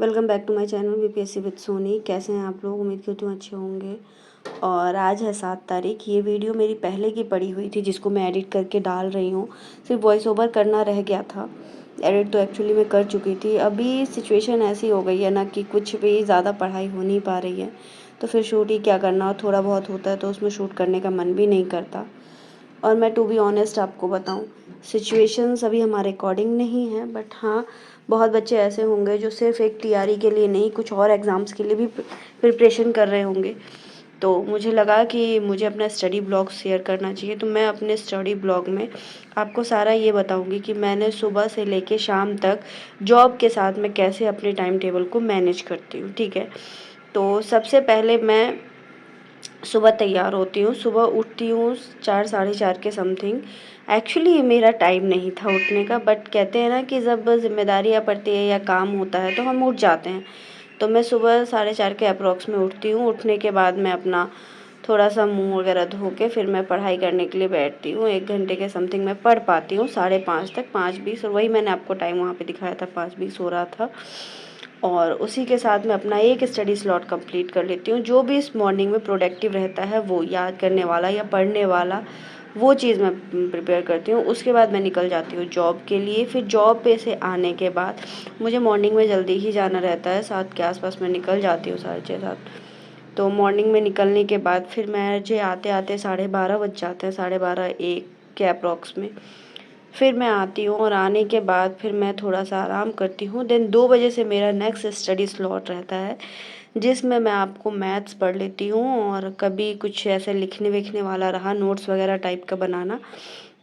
Welcome back to my channel BPSC with Soni. कैसे हैं आप लोग? उम्मीद करती हूँ अच्छे होंगे। और आज है 7 तारीख। ये वीडियो मेरी पहले की पड़ी हुई थी जिसको मैं एडिट करके डाल रही हूँ। सिर्फ वॉइस ओवर करना रह गया था। एडिट तो एक्चुअली मैं कर चुकी थी। अभी सिचुएशन ऐसी हो गई है ना कि कुछ भी ज़्यादा पढ़ाई हो नहीं पा रही है, तो फिर शूट ही क्या करना। थोड़ा बहुत होता है तो उसमें शूट करने का मन भी नहीं करता। और मैं टू बी ऑनेस्ट आपको बताऊं, सिचुएशंस अभी हमारे अकॉर्डिंग नहीं है, बट हाँ, बहुत बच्चे ऐसे होंगे जो सिर्फ एक टीआरई के लिए नहीं, कुछ और एग्ज़ाम्स के लिए भी प्रिपरेशन कर रहे होंगे। तो मुझे लगा कि मुझे अपना स्टडी ब्लॉग शेयर करना चाहिए, तो मैं अपने स्टडी ब्लॉग में आपको सारा ये बताऊंगी कि मैंने सुबह से लेके शाम तक जॉब के साथ मैं कैसे अपने टाइम टेबल को मैनेज करती हूँ। ठीक है, तो सबसे पहले मैं सुबह तैयार होती हूँ। सुबह उठती हूँ 4 साढ़े 4 के समथिंग। एक्चुअली ये मेरा टाइम नहीं था उठने का, बट कहते हैं ना कि जब जिम्मेदारियाँ पड़ती है या काम होता है तो हम उठ जाते हैं। तो मैं सुबह 4:30 के अप्रॉक्स में उठती हूँ। उठने के बाद मैं अपना थोड़ा सा मुंह वगैरह धो के फिर मैं पढ़ाई करने के लिए बैठती हूँ। 1 घंटे के समथिंग मैं पढ़ पाती हूँ, 5:30 तक, 5:20, और वही मैंने आपको टाइम वहाँ पे दिखाया था, 5:20 हो रहा था। और उसी के साथ मैं अपना एक स्टडी स्लॉट कंप्लीट कर लेती हूँ। जो भी इस मॉर्निंग में प्रोडक्टिव रहता है, वो याद करने वाला या पढ़ने वाला, वो चीज़ मैं प्रिपेयर करती हूँ। उसके बाद मैं निकल जाती हूँ जॉब के लिए। फिर जॉब पे से आने के बाद मुझे मॉर्निंग में जल्दी ही जाना रहता है, 7 के आसपास मैं निकल जाती हूँ, 6:30 7। तो मॉर्निंग में निकलने के बाद फिर मुझे आते आते 12:30 बज जाते हैं, 12:30 1 के अप्रॉक्स में। फिर मैं आती हूँ और आने के बाद फिर मैं थोड़ा सा आराम करती हूँ। देन 2 बजे से मेरा नेक्स्ट स्टडी स्लॉट रहता है, जिसमें मैं आपको मैथ्स पढ़ लेती हूँ। और कभी कुछ ऐसे लिखने विखने वाला रहा, नोट्स वगैरह टाइप का बनाना,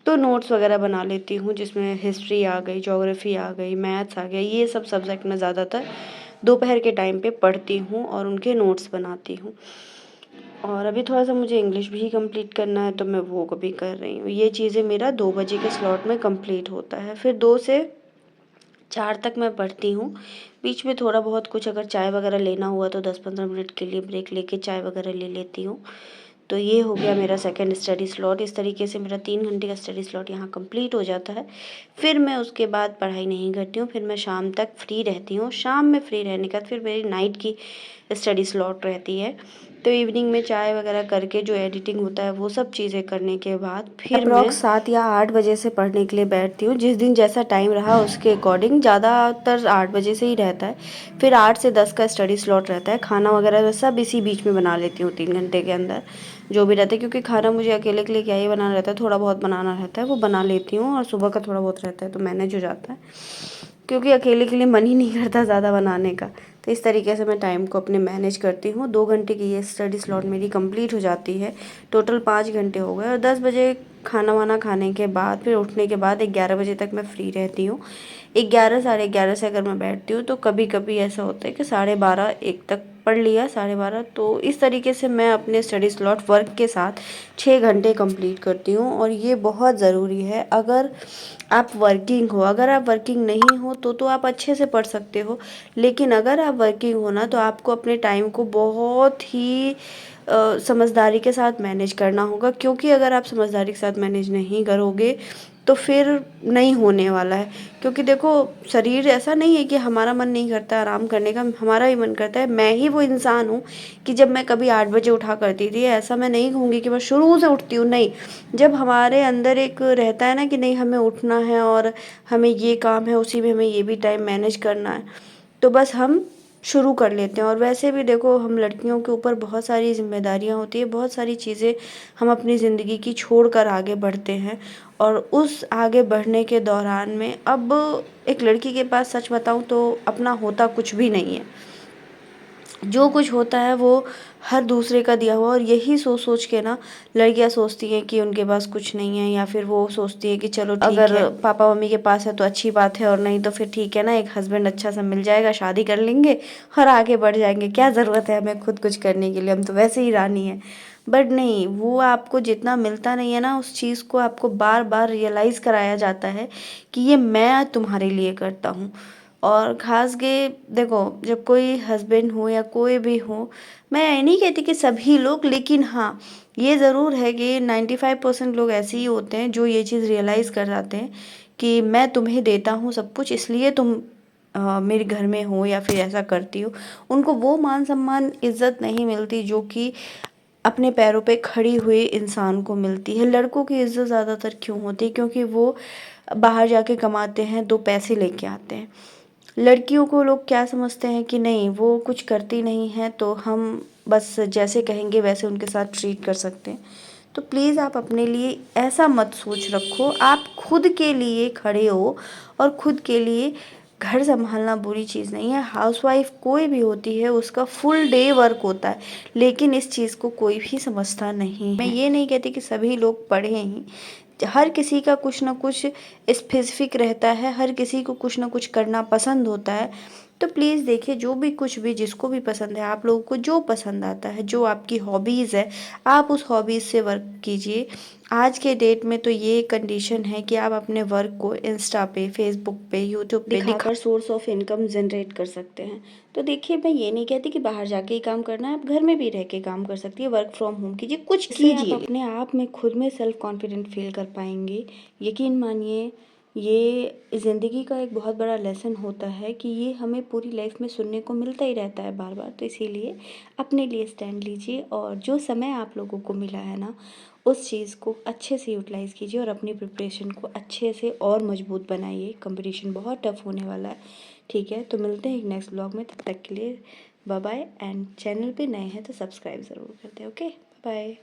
तो नोट्स वगैरह बना लेती हूँ, जिसमें हिस्ट्री आ गई, ज्योग्राफी आ गई, मैथ्स आ गया। ये सब सब्जेक्ट मैं ज़्यादातर दोपहर के टाइम पे पढ़ती हूँ और उनके नोट्स बनाती हूँ। और अभी थोड़ा सा मुझे इंग्लिश भी कंप्लीट करना है, तो मैं वो भी कर रही हूँ। ये चीज़ें मेरा 2 बजे के स्लॉट में कंप्लीट होता है। फिर 2 से 4 तक मैं पढ़ती हूँ। बीच में थोड़ा बहुत कुछ अगर चाय वगैरह लेना हुआ तो 10-15 मिनट के लिए ब्रेक लेके चाय वगैरह ले लेती हूँ। तो ये हो गया मेरा सेकंड स्टडी स्लॉट। इस तरीके से मेरा 3 घंटे का स्टडी स्लॉट यहाँ कंप्लीट हो जाता है। फिर मैं उसके बाद पढ़ाई नहीं करती हूँ, फिर मैं शाम तक फ्री रहती हूँ। शाम में फ्री रहने के बाद फिर मेरी नाइट की स्टडी स्लॉट रहती है। तो इवनिंग में चाय वगैरह करके जो एडिटिंग होता है वो सब चीज़ें करने के बाद फिर मैं अप्रॉक्स 7 या 8 बजे से पढ़ने के लिए बैठती हूँ। जिस दिन जैसा टाइम रहा उसके अकॉर्डिंग, ज़्यादातर 8 बजे से ही रहता है। फिर 8 से 10 का स्टडी स्लॉट रहता है। खाना वगैरह सब इसी बीच में बना लेती हूँ 3 घंटे के अंदर, जो भी रहता है, क्योंकि खाना मुझे अकेले के लिए क्या ही बनाना रहता है, थोड़ा बहुत बनाना रहता है, वो बना लेती हूँ। और सुबह का थोड़ा बहुत रहता है तो मैनेज हो जाता है, क्योंकि अकेले के लिए मन ही नहीं करता ज़्यादा बनाने का। तो इस तरीके से मैं टाइम को अपने मैनेज करती हूँ। 2 घंटे की ये स्टडी स्लॉट मेरी कंप्लीट हो जाती है। टोटल 5 घंटे हो गए। और 10 बजे खाना वाना खाने के बाद फिर उठने के बाद 11 बजे तक मैं फ्री रहती हूँ। 11 साढ़े 11 से अगर मैं बैठती हूँ तो कभी कभी ऐसा होता है कि 12:30 1 तक पढ़ लिया, 12:30। तो इस तरीके से मैं अपने स्टडी स्लॉट वर्क के साथ 6 घंटे कंप्लीट करती हूँ। और ये बहुत ज़रूरी है। अगर आप वर्किंग हो, अगर आप वर्किंग नहीं हो तो आप अच्छे से पढ़ सकते हो, लेकिन अगर आप वर्किंग हो ना तो आपको अपने टाइम को बहुत ही समझदारी के साथ मैनेज करना होगा। क्योंकि अगर आप समझदारी के साथ मैनेज नहीं करोगे तो फिर नहीं होने वाला है। क्योंकि देखो, शरीर ऐसा नहीं है कि हमारा मन नहीं करता आराम करने का, हमारा भी मन करता है। मैं ही वो इंसान हूँ कि जब मैं कभी 8 बजे उठा करती थी, ऐसा मैं नहीं कहूँगी कि मैं शुरू से उठती हूँ, नहीं। जब हमारे अंदर एक रहता है ना कि नहीं, हमें उठना है और हमें ये काम है, उसी में हमें ये भी टाइम मैनेज करना है, तो बस हम शुरू कर लेते हैं। और वैसे भी देखो, हम लड़कियों के ऊपर बहुत सारी जिम्मेदारियां होती है, बहुत सारी चीज़ें हम अपनी ज़िंदगी की छोड़ कर आगे बढ़ते हैं। और उस आगे बढ़ने के दौरान में अब एक लड़की के पास सच बताऊं तो अपना होता कुछ भी नहीं है। जो कुछ होता है वो हर दूसरे का दिया हुआ। और यही सोच सोच के ना लड़कियां सोचती हैं कि उनके पास कुछ नहीं है, या फिर वो सोचती है कि चलो ठीक अगर है, पापा मम्मी के पास है तो अच्छी बात है, और नहीं तो फिर ठीक है ना, एक हस्बैंड अच्छा सा मिल जाएगा, शादी कर लेंगे और आगे बढ़ जाएंगे, क्या ज़रूरत है हमें खुद कुछ करने के लिए, हम तो वैसे ही रानी है। बट नहीं, वो आपको जितना मिलता नहीं है ना, उस चीज़ को आपको बार बार रियलाइज़ कराया जाता है कि ये मैं तुम्हारे लिए करता हूँ। और ख़ास के देखो, जब कोई हस्बैंड हो या कोई भी हो, मैं ये नहीं कहती कि सभी लोग, लेकिन हाँ, ये ज़रूर है कि 95% लोग ऐसे ही होते हैं जो ये चीज़ रियलाइज़ कर जाते हैं कि मैं तुम्हें देता हूँ सब कुछ, इसलिए तुम मेरे घर में हो या फिर ऐसा करती हो, उनको वो मान सम्मान इज़्ज़त नहीं मिलती जो कि अपने पैरों पे खड़ी हुई इंसान को मिलती है। लड़कों की इज़्ज़त ज़्यादातर क्यों होती है? क्योंकि वो बाहर जाके कमाते हैं, 2 पैसे लेके आते हैं। लड़कियों को लोग क्या समझते हैं कि नहीं, वो कुछ करती नहीं है तो हम बस जैसे कहेंगे वैसे उनके साथ ट्रीट कर सकते हैं। तो प्लीज़ आप अपने लिए ऐसा मत सोच रखो, आप खुद के लिए खड़े हो और खुद के लिए घर संभालना बुरी चीज़ नहीं है। हाउसवाइफ कोई भी होती है, उसका फुल डे वर्क होता है, लेकिन इस चीज़ को कोई भी समझता नहीं है। मैं ये नहीं कहती कि सभी लोग पढ़े ही, हर किसी का कुछ ना कुछ स्पेसिफिक रहता है, हर किसी को कुछ ना कुछ करना पसंद होता है। तो प्लीज़ देखिए, जो भी कुछ भी जिसको भी पसंद है, आप लोगों को जो पसंद आता है, जो आपकी हॉबीज़ है, आप उस हॉबीज़ से वर्क कीजिए। आज के डेट में तो ये कंडीशन है कि आप अपने वर्क को इंस्टा पे, फेसबुक पे, यूट्यूब पे दिखाकर सोर्स ऑफ इनकम जनरेट कर सकते हैं। तो देखिए, मैं ये नहीं कहती कि बाहर जाके ही काम करना है, आप घर में भी रह के काम कर सकती है, वर्क फ्रॉम होम कीजिए, कुछ कीजिए। आप अपने आप में खुद में सेल्फ कॉन्फिडेंट फील कर पाएंगे। यकीन मानिए, ये ज़िंदगी का एक बहुत बड़ा लेसन होता है कि ये हमें पूरी लाइफ में सुनने को मिलता ही रहता है बार बार। तो इसीलिए अपने लिए स्टैंड लीजिए और जो समय आप लोगों को मिला है ना, उस चीज़ को अच्छे से यूटिलाइज़ कीजिए और अपनी प्रिपरेशन को अच्छे से और मजबूत बनाइए। कंपटीशन बहुत टफ होने वाला है। ठीक है, तो मिलते हैं एक नेक्स्ट ब्लॉग में। तब तक के लिए बाय बाय। एंड चैनल पे नए हैं तो सब्सक्राइब ज़रूर कर दें। Okay, bye.